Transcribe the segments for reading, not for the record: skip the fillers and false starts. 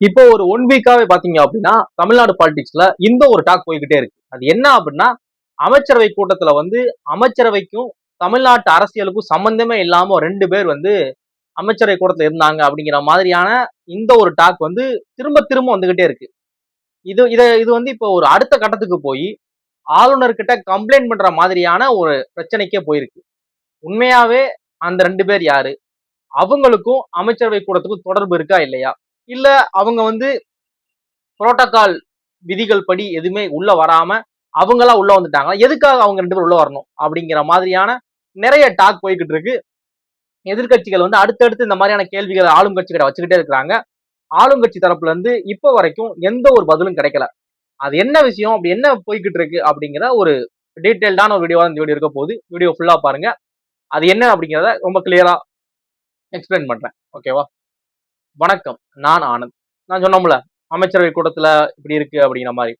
இப்போ ஒரு 1 வீக்காவே பாத்தீங்க அப்படின்னா தமிழ்நாடு பாலிடிக்ஸ்ல இந்த ஒரு டாக் போய்கிட்டே இருக்கு. அது என்ன அப்படின்னா அமைச்சரவை கூட்டத்துல வந்து அமைச்சரவைக்கும் தமிழ்நாட்டு அரசியலுக்கும் சம்பந்தமே இல்லாம 2 பேர் வந்து அமைச்சரவை கூட்டத்துல இருந்தாங்க அப்படிங்கிற மாதிரியான இந்த ஒரு டாக் வந்து திரும்ப திரும்ப வந்துகிட்டே இருக்கு. இது வந்து இப்போ ஒரு அடுத்த கட்டத்துக்கு போய் ஆளுநர் கிட்ட கம்ப்ளைண்ட் பண்ற மாதிரியான ஒரு பிரச்சனைக்கே போயிருக்கு. உண்மையாவே அந்த 2 பேர் யாரு? அவங்களுக்கும் அமைச்சரவை கூட்டத்துக்கும் தொடர்பு இருக்கா இல்லையா? இல்ல அவங்க வந்து புரோட்டோகால் விதிகள் படி எதுவுமே உள்ள வராம அவங்களா உள்ள வந்துட்டாங்களா? எதுக்காக அவங்க 2 பேரும் உள்ள வரணும்? அப்படிங்கிற மாதிரியான நிறைய டாக் போய்க்கிட்டு இருக்கு. எதிர்க்கட்சிகள் வந்து அடுத்தடுத்து இந்த மாதிரியான கேள்விகளை ஆளும் கட்சி கிட்ட வச்சுக்கிட்டே இருக்கிறாங்க. ஆளும் கட்சி தரப்புல இருந்து இப்போ வரைக்கும் எந்த ஒரு பதிலும் கிடைக்கல. அது என்ன விஷயம்? அப்படி என்ன போய்க்கிட்டு இருக்கு? அப்படிங்கிற ஒரு டீடைல்டான ஒரு வீடியோவா இந்த வீடியோ இருக்க போகுது. வீடியோ ஃபுல்லா பாருங்க. அது என்ன அப்படிங்கிறத ரொம்ப கிளியரா எக்ஸ்பிளைன் பண்றேன். ஓகேவா? வணக்கம். நான் ஆனந்த். நான் சொன்னோம்ல, அமைச்சரவை கூட்டத்துல இப்படி இருக்கு அப்படிங்கிற மாதிரி.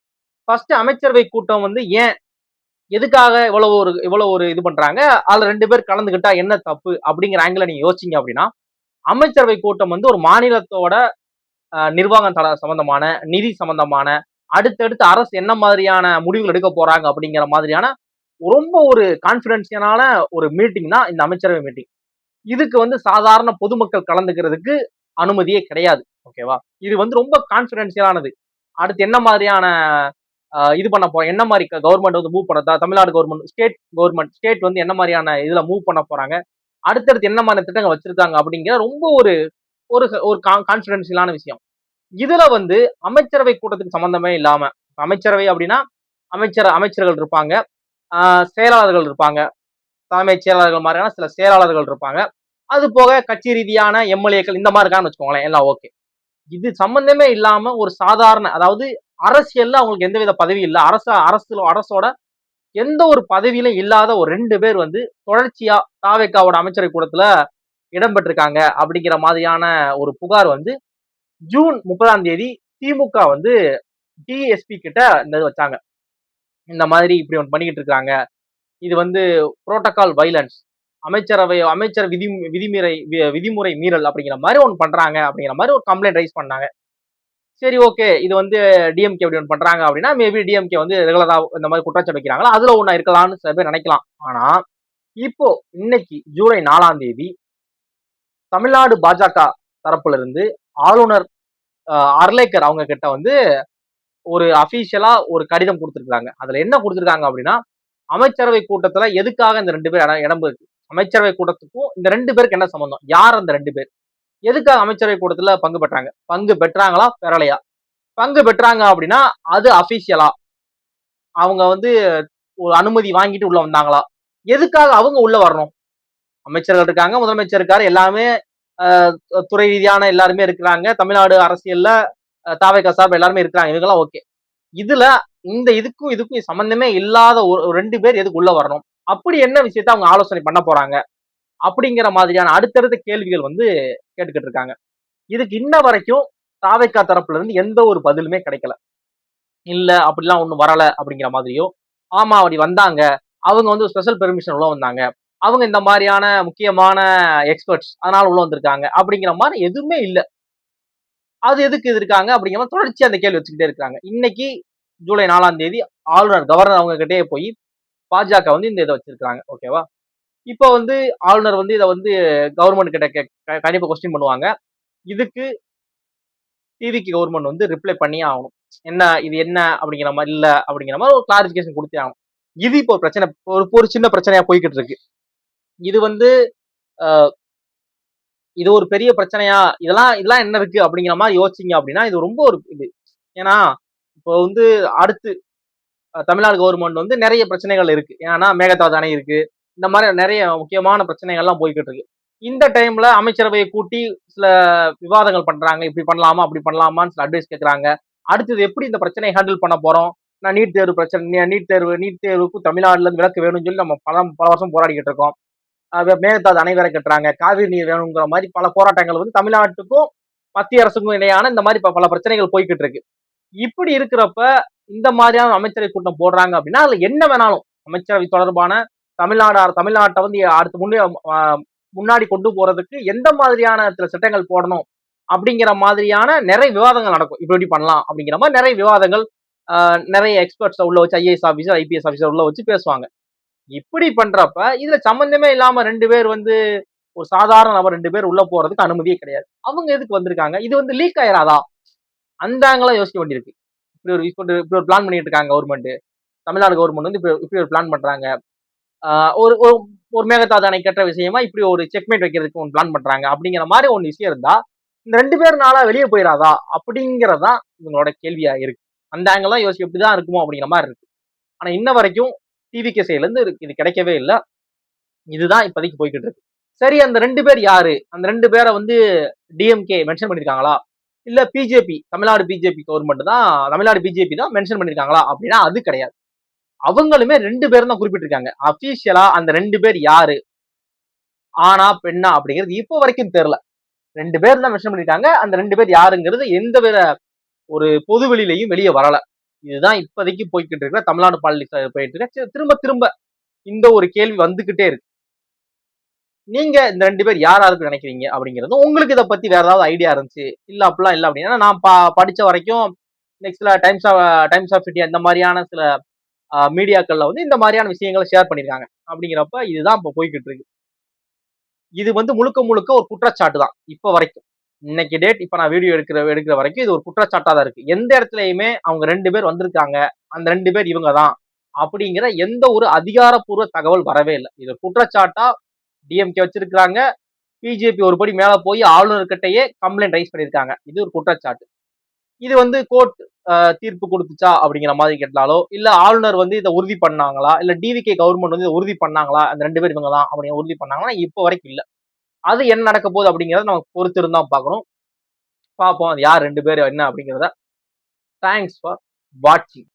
ஃபர்ஸ்ட் அமைச்சரவை கூட்டம் வந்து ஏன் எதுக்காக இவ்வளவு ஒரு இது பண்றாங்க? அதுல 2 பேர் கலந்துக்கிட்டா என்ன தப்பு? அப்படிங்கிற ஆங்கில நீங்க யோசிச்சீங்க அப்படின்னா, அமைச்சரவை கூட்டம் வந்து ஒரு மாநிலத்தோட நிர்வாகம் சம்பந்தமான, நிதி சம்பந்தமான, அடுத்தடுத்து அரசு என்ன மாதிரியான முடிவுகள் எடுக்க போறாங்க அப்படிங்கிற மாதிரியான ரொம்ப ஒரு கான்பிடென்ஷியலான ஒரு மீட்டிங் தான் இந்த அமைச்சரவை மீட்டிங். இதுக்கு வந்து சாதாரண பொதுமக்கள் கலந்துக்கிறதுக்கு அனுமதியே கிடையாது. ஓகேவா? இது வந்து ரொம்ப கான்பிடென்ஷியலானது. அடுத்து என்ன மாதிரியான இது பண்ண போறோம், என்ன மாதிரி கவர்மெண்ட் வந்து மூவ் பண்ண தமிழ்நாடு ஸ்டேட் வந்து என்ன மாதிரியான இதுல மூவ் பண்ண போறாங்க, அடுத்தடுத்து என்ன மாதிரி திட்டங்கள் வச்சிருக்காங்க அப்படிங்கிற ரொம்ப ஒரு ஒரு ஒரு கான்பிடென்ஷியலான விஷயம். இதுல வந்து அமைச்சரவை கூட்டத்துக்கு சம்பந்தமே இல்லாம, அமைச்சரவை அப்படின்னா அமைச்சர்கள் இருப்பாங்க, செயலாளர்கள் இருப்பாங்க, தலைமைச் செயலாளர்கள் மாதிரியான சில செயலாளர்கள் இருப்பாங்க. அது போக கட்சி ரீதியான எம்எல்ஏக்கள் இந்த மாதிரி இருக்கான்னு வச்சுக்கோங்களேன், எல்லாம் ஓகே. இது சம்பந்தமே இல்லாம ஒரு சாதாரண, அதாவது அரசியல்ல அவங்களுக்கு எந்தவித பதவி இல்ல, அரசோட எந்த ஒரு பதவியிலும் இல்லாத ஒரு 2 பேர் வந்து தொடர்ச்சியா தாவேக்காவோட அமைச்சரவை கூட்டத்துல இடம்பெற்றிருக்காங்க அப்படிங்கிற மாதிரியான ஒரு புகார் வந்து ஜூன் 30ஆம் தேதி திமுக வந்து டிஎஸ்பி கிட்ட இந்த இது வச்சாங்க. இந்த மாதிரி இப்படி ஒன்று பண்ணிக்கிட்டு இருக்காங்க, இது வந்து புரோட்டோகால் வைலன்ஸ், அமைச்சர் விதிமுறை மீறல் அப்படிங்கிற மாதிரி ஒன்று பண்றாங்க அப்படிங்கிற மாதிரி ஒரு கம்ப்ளைண்ட் ரைஸ் பண்ணாங்க. சரி, ஓகே, இது வந்து டிஎம்கே அப்படி ஒன்று பண்றாங்க அப்படின்னா மேபி டிஎம்கே வந்து ரெகுலரா இந்த மாதிரி குற்றச்சாட்டு வைக்கிறாங்களா, அதுல ஒண்ணா இருக்கலாம்னு சில பேர் நினைக்கலாம். ஆனா இப்போ இன்னைக்கு ஜூலை 4ஆம் தேதி தமிழ்நாடு பாஜக தரப்புல இருந்து ஆளுநர் அர்லேக்கர் அவங்க கிட்ட வந்து ஒரு அபிஷியலா ஒரு கடிதம் கொடுத்திருக்காங்க. அதுல என்ன கொடுத்திருக்காங்க அப்படின்னா, அமைச்சரவை கூட்டத்துல எதுக்காக இந்த 2 பேர் இடம் இருக்கு, அமைச்சரவை கூட்டத்துக்கும் இந்த 2 பேருக்கு என்ன சம்பந்தம், யார் அந்த 2 பேர், எதுக்காக அமைச்சரவை கூட்டத்துல பங்கு பெற்றாங்களா பெறலையா, பங்கு பெற்றாங்க அப்படின்னா அது அபிஷியலா அவங்க வந்து ஒரு அனுமதி வாங்கிட்டு உள்ள வந்தாங்களா, எதுக்காக அவங்க உள்ள வரணும், அமைச்சர்கள் இருக்காங்க, முதலமைச்சர் இருக்காரு, எல்லாமே துறை ரீதியான எல்லாருமே இருக்கிறாங்க, தமிழ்நாடு அரசியல்ல தாவேகா சார்பு எல்லாருமே இருக்கிறாங்க, இவங்கெல்லாம் ஓகே. இதுல இதுக்கும் சம்பந்தமே இல்லாத ஒரு 2 பேர் எதுக்கு உள்ள வரணும், அப்படி என்ன விஷயத்த அவங்க ஆலோசனை பண்ண போறாங்க அப்படிங்கிற மாதிரியான அடுத்தடுத்த கேள்விகள் வந்து கேட்டுக்கிட்டு இருக்காங்க. இதுக்கு இன்ன வரைக்கும் தாவேகா தரப்புல இருந்து எந்த ஒரு பதிலுமே கிடைக்கல. இல்ல அப்படிலாம் ஒண்ணும் வரல அப்படிங்கிற மாதிரியோ, ஆமா அப்படி வந்தாங்க, அவங்க வந்து ஸ்பெஷல் பெர்மிஷன் உள்ள வந்தாங்க, அவங்க இந்த மாதிரியான முக்கியமான எக்ஸ்பர்ட்ஸ் அதனால உள்ள வந்திருக்காங்க அப்படிங்கிற மாதிரி எதுவுமே இல்ல. அது எதுக்கு இருக்காங்க அப்படிங்கிற மாதிரி தொடர்ச்சி அந்த கேள்வி வச்சுக்கிட்டே இருக்காங்க. இன்னைக்கு ஜூலை 4ஆம் தேதி கவர்னர் அவங்க கிட்டே போய் பாஜக வந்து இந்த இதை வச்சிருக்காங்க. ஓகேவா? இப்போ வந்து ஆளுநர் வந்து இதை வந்து கவர்மெண்ட் கிட்ட கண்டிப்பா கொஸ்டின் பண்ணுவாங்க. இதுக்கு டிவிக்கு கவர்மெண்ட் வந்து ரிப்ளை பண்ணியே ஆகணும். இது என்ன அப்படிங்கிற மாதிரி, இல்ல அப்படிங்கிற மாதிரி ஒரு கிளாரிபிகேஷன் கொடுத்தே ஆகணும். இது இப்போ பிரச்சனை, ஒரு சின்ன பிரச்சனையா போய்கிட்டு இருக்கு. இது வந்து இது ஒரு பெரிய பிரச்சனையா, இதெல்லாம் என்ன இருக்கு அப்படிங்கிற மாதிரி யோசிச்சீங்க அப்படின்னா இது ரொம்ப ஒரு இது. ஏன்னா இப்போ வந்து அடுத்து தமிழ்நாடு கவர்மெண்ட் வந்து நிறைய பிரச்சனைகள் இருக்கு. ஏன்னா மேகதாது அணை இருக்கு, இந்த மாதிரி நிறைய முக்கியமான பிரச்சனைகள்லாம் போய்கிட்டு இருக்கு. இந்த டைம்ல அமைச்சரவையை கூட்டி சில விவாதங்கள் பண்றாங்க, இப்படி பண்ணலாமா அப்படி பண்ணலாமான்னு சில அட்வைஸ் கேட்கறாங்க. அடுத்தது எப்படி இந்த பிரச்சனையை ஹேண்டில் பண்ண போறோம், நான் நீட் தேர்வு பிரச்சனை, நீட் தேர்வுக்கு தமிழ்நாடுல இருந்து விலக்கு வேணும்னு சொல்லி நம்ம பல வருஷம் போராடிக்கிட்டு இருக்கோம். மேகதாது அணை வேற கட்டுறாங்க, காவிரி நீர் வேணுங்கிற மாதிரி பல போராட்டங்கள் வந்து தமிழ்நாட்டுக்கும் மத்திய அரசுக்கும் இடையான இந்த மாதிரி பல பிரச்சனைகள் போய்கிட்டு இருக்கு. இப்படி இருக்கிறப்ப இந்த மாதிரியான அமைச்சரவை கூட்டம் போடுறாங்க அப்படின்னா அதுல என்ன வேணாலும் அமைச்சரவை தொடர்பான தமிழ்நாட்டை வந்து அடுத்து முன்னாடி கொண்டு போறதுக்கு எந்த மாதிரியான சில சட்டங்கள் போடணும் அப்படிங்கிற மாதிரியான நிறைய விவாதங்கள் நடக்கும். இப்படி பண்ணலாம் அப்படிங்கிற மாதிரி நிறைய விவாதங்கள், நிறைய எக்ஸ்பர்ட்ஸ் உள்ள வச்சு ஐஏஎஸ் ஆபீசர், ஐபிஎஸ் ஆபீசர் உள்ள வச்சு பேசுவாங்க. இப்படி பண்றப்ப இதுல சம்பந்தமே இல்லாம 2 பேர் வந்து ஒரு சாதாரண நபர் 2 பேர் உள்ள போறதுக்கு அனுமதியே கிடையாது. அவங்க எதுக்கு வந்திருக்காங்க? இது வந்து லீக் ஆயிராதா? அந்த ஆங்கிளா யோசிக்க வேண்டியிருக்கு. இப்படி ஒரு பிளான் பண்ணிட்டு இருக்காங்க கவர்மெண்ட். தமிழ்நாடு கவர்மெண்ட் வந்து இப்படி ஒரு பிளான் பண்றாங்க. ஒரு ஒரு ஒரு மேகதாது அணை கட்டுற விஷயமா இப்படி ஒரு செக்மேட் வைக்கிறதுக்கு ஒன்று பிளான் பண்றாங்க அப்படிங்கிற மாதிரி ஒன்று விஷயம் இருந்தா இந்த 2 பேர்னால வெளியே போயிடாதா அப்படிங்கறதான் இவங்களோட கேள்வியா இருக்கு. அந்த ஆங்கிள் தான் யோசிக்க இப்படிதான் இருக்குமோ அப்படிங்கிற மாதிரி இருக்கு. ஆனா இன்ன வரைக்கும் டிவிகே சைடுல இருந்து இது கிடைக்கவே இல்லை. இதுதான் இப்போதைக்கு போய்கிட்டு இருக்கு. சரி, அந்த 2 பேர் யாரு? அந்த 2 பேரை வந்து டிஎம்கே மென்ஷன் பண்ணிருக்காங்களா? இல்ல பிஜேபி, தமிழ்நாடு பிஜேபி கவர்மெண்ட் தான், தமிழ்நாடு பிஜேபி தான் மென்ஷன் பண்ணிருக்காங்களா அப்படின்னா அது கிடையாது. அவங்களுமே 2 பேரும் தான் குறிப்பிட்டிருக்காங்க. அபிஷியலா அந்த 2 பேர் யாரு, ஆனா பெண்ணா அப்படிங்கிறது இப்போ வரைக்கும் தெரியல. 2 பேர் தான் மென்ஷன் பண்ணிருக்காங்க. அந்த 2 பேர் யாருங்கிறது எந்த வித ஒரு பொது வெளியிலையும் வெளியே வரல. இதுதான் இப்போதைக்கு போய்கிட்டு இருக்கிற தமிழ்நாடு பாலிடிக்ஸ் போயிட்டு இருக்கு. திரும்ப திரும்ப இந்த ஒரு கேள்வி வந்துகிட்டே இருக்கு. நீங்க இந்த 2 பேர் யாருக்கு நினைக்கிறீங்க அப்படிங்கிறது, உங்களுக்கு இதை பத்தி வேற ஏதாவது ஐடியா இருந்துச்சு இல்ல அப்படிலாம் இல்ல அப்படின்னா, நான் படிச்ச வரைக்கும் நெக்ஸ்ட்ல டைம்ஸ் ஆஃப் இந்தியா இந்த மாதிரியான சில மீடியாக்கள்ல வந்து இந்த மாதிரியான விஷயங்களை ஷேர் பண்ணிருக்காங்க. அப்படிங்கிறப்ப இதுதான் இப்ப போய்கிட்டு இருக்கு. இது வந்து முழுக்க முழுக்க ஒரு குற்றச்சாட்டு தான் இப்ப வரைக்கும். இன்னைக்கு டேட் இப்ப நான் வீடியோ எடுக்கிற வரைக்கும் இது ஒரு குற்றச்சாட்டா தான் இருக்கு. எந்த இடத்துலயுமே அவங்க 2 பேர் வந்திருக்காங்க, அந்த 2 பேர் இவங்க தான் அப்படிங்கிற எந்த ஒரு அதிகாரப்பூர்வ தகவல் வரவே இல்லை. இது குற்றச்சாட்டா டிஎம்கே வச்சிருக்காங்க. பிஜேபி ஒரு படி மேல போய் ஆளுநர்கிட்டயே கம்ப்ளைண்ட் ரைஸ் பண்ணிருக்காங்க. இது ஒரு குற்றச்சாட்டு. இது வந்து கோர்ட் தீர்ப்பு கொடுத்துச்சா அப்படிங்கிற மாதிரி கேட்டாலோ, இல்ல ஆளுநர் வந்து இதை உறுதி பண்ணாங்களா, இல்ல டிவிகே கவர்மெண்ட் வந்து இதை உறுதி பண்ணாங்களா, அந்த 2 பேர் இவங்க தான் அப்படின்னு உறுதி பண்ணாங்கன்னா இப்போ வரைக்கும் இல்ல. அது என்ன நடக்க போகுது அப்படிங்கறத நம்ம பொறுத்து இருந்தா பார்க்கணும். பார்ப்போம் அது யார் 2 பேர் என்ன அப்படிங்கிறத. தேங்க்ஸ் ஃபார் வாட்சிங்.